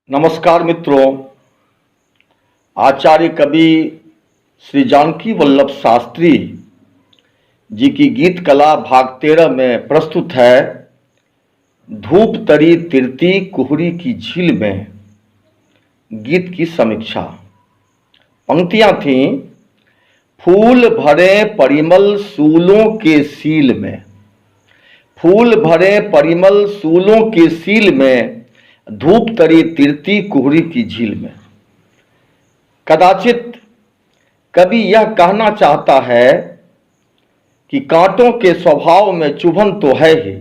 नमस्कार मित्रों, आचार्य कवि श्री जानकी वल्लभ शास्त्री जी की गीत कला भाग 13 में प्रस्तुत है धूप तरी तिरती कुहरी की झील में गीत की समीक्षा। पंक्तियां थीं, फूल भरे परिमल सूलों के सील में, फूल भरे परिमल सूलों के सील में, धूप तरी तिरती कुहरी की झील में। कदाचित कवि यह कहना चाहता है कि कांटों के स्वभाव में चुभन तो है ही,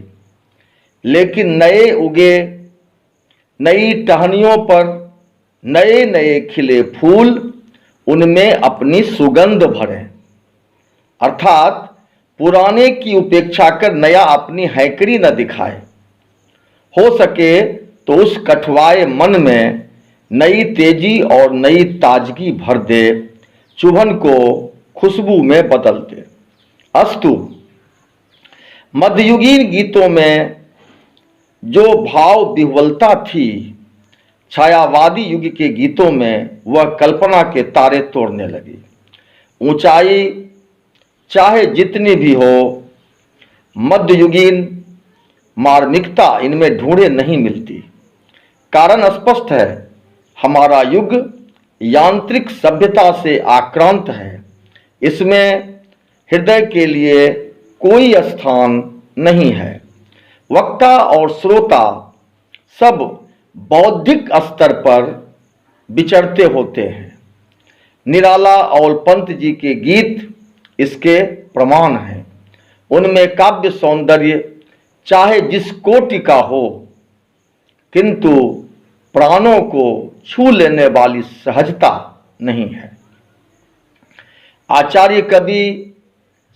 लेकिन नए उगे नई टहनियों पर नए नए खिले फूल उनमें अपनी सुगंध भरें। अर्थात पुराने की उपेक्षा कर नया अपनी हैकड़ी न दिखाए। हो सके तो उस कठुआए मन में नई तेजी और नई ताजगी भर दे, चुभन को खुशबू में बदल दे। अस्तु, मध्ययुगीन गीतों में जो भाव विह्वलता थी, छायावादी युग के गीतों में वह कल्पना के तारे तोड़ने लगी। ऊंचाई चाहे जितनी भी हो, मध्ययुगीन मार्मिकता इनमें ढूंढे नहीं मिलती। कारण स्पष्ट है, हमारा युग यांत्रिक सभ्यता से आक्रांत है। इसमें हृदय के लिए कोई स्थान नहीं है। वक्ता और श्रोता सब बौद्धिक स्तर पर विचरते होते हैं। निराला और पंत जी के गीत इसके प्रमाण हैं। उनमें काव्य सौंदर्य चाहे जिस कोटि का हो, किंतु प्राणों को छू लेने वाली सहजता नहीं है। आचार्य कवि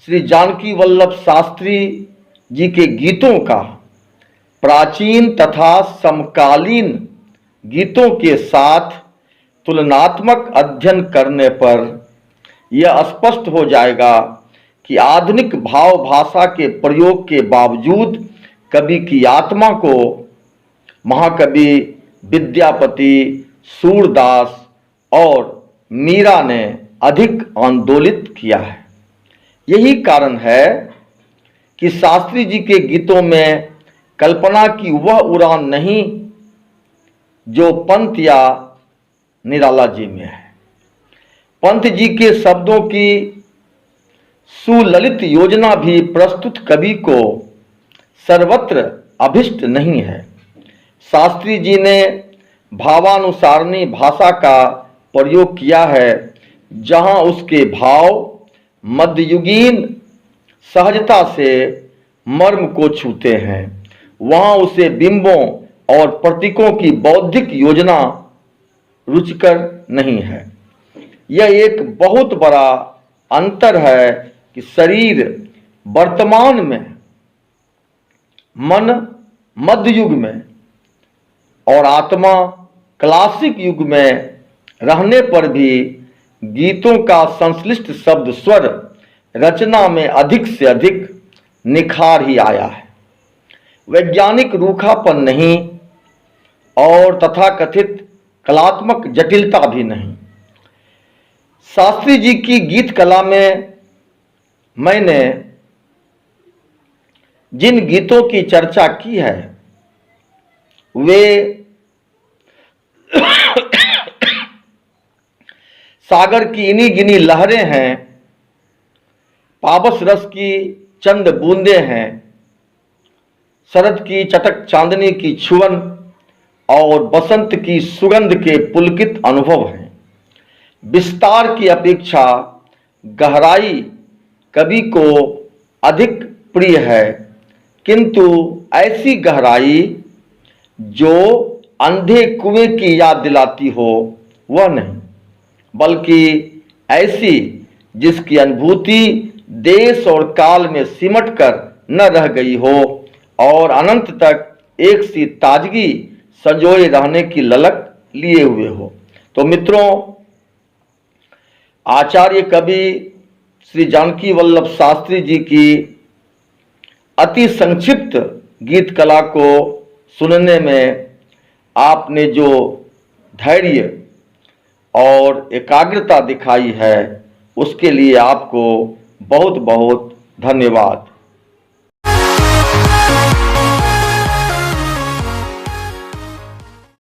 श्री जानकी वल्लभ शास्त्री जी के गीतों का प्राचीन तथा समकालीन गीतों के साथ तुलनात्मक अध्ययन करने पर यह स्पष्ट हो जाएगा कि आधुनिक भाव भाषा के प्रयोग के बावजूद कवि की आत्मा को महाकवि विद्यापति, सूरदास और मीरा ने अधिक आंदोलित किया है। यही कारण है कि शास्त्री जी के गीतों में कल्पना की वह उड़ान नहीं जो पंत या निराला जी में है। पंत जी के शब्दों की सुललित योजना भी प्रस्तुत कवि को सर्वत्र अभिष्ट नहीं है। शास्त्री जी ने भावानुसारणी भाषा का प्रयोग किया है, जहां उसके भाव मध्ययुगीन सहजता से मर्म को छूते हैं, वहां उसे बिंबों और प्रतीकों की बौद्धिक योजना रुचिकर नहीं है। यह एक बहुत बड़ा अंतर है कि शरीर वर्तमान में, मन मध्ययुग में और आत्मा क्लासिक युग में रहने पर भी गीतों का संश्लिष्ट शब्द स्वर रचना में अधिक से अधिक निखार ही आया है। वैज्ञानिक रूखापन नहीं और तथाकथित कलात्मक जटिलता भी नहीं। शास्त्री जी की गीत कला में मैंने जिन गीतों की चर्चा की है वे सागर की इनी गिनी लहरें हैं, पावस रस की चंद बूंदे हैं, शरद की चटक चांदनी की छुअन और बसंत की सुगंध के पुलकित अनुभव हैं। विस्तार की अपेक्षा गहराई कवि को अधिक प्रिय है, किंतु ऐसी गहराई जो अंधे कुएं की याद दिलाती हो वह नहीं, बल्कि ऐसी जिसकी अनुभूति देश और काल में सिमट कर न रह गई हो और अनंत तक एक सी ताजगी संजोए रहने की ललक लिए हुए हो। तो मित्रों, आचार्य कवि श्री जानकी वल्लभ शास्त्री जी की अति संक्षिप्त गीत कला को सुनने में आपने जो धैर्य और एकाग्रता दिखाई है, उसके लिए आपको बहुत बहुत धन्यवाद।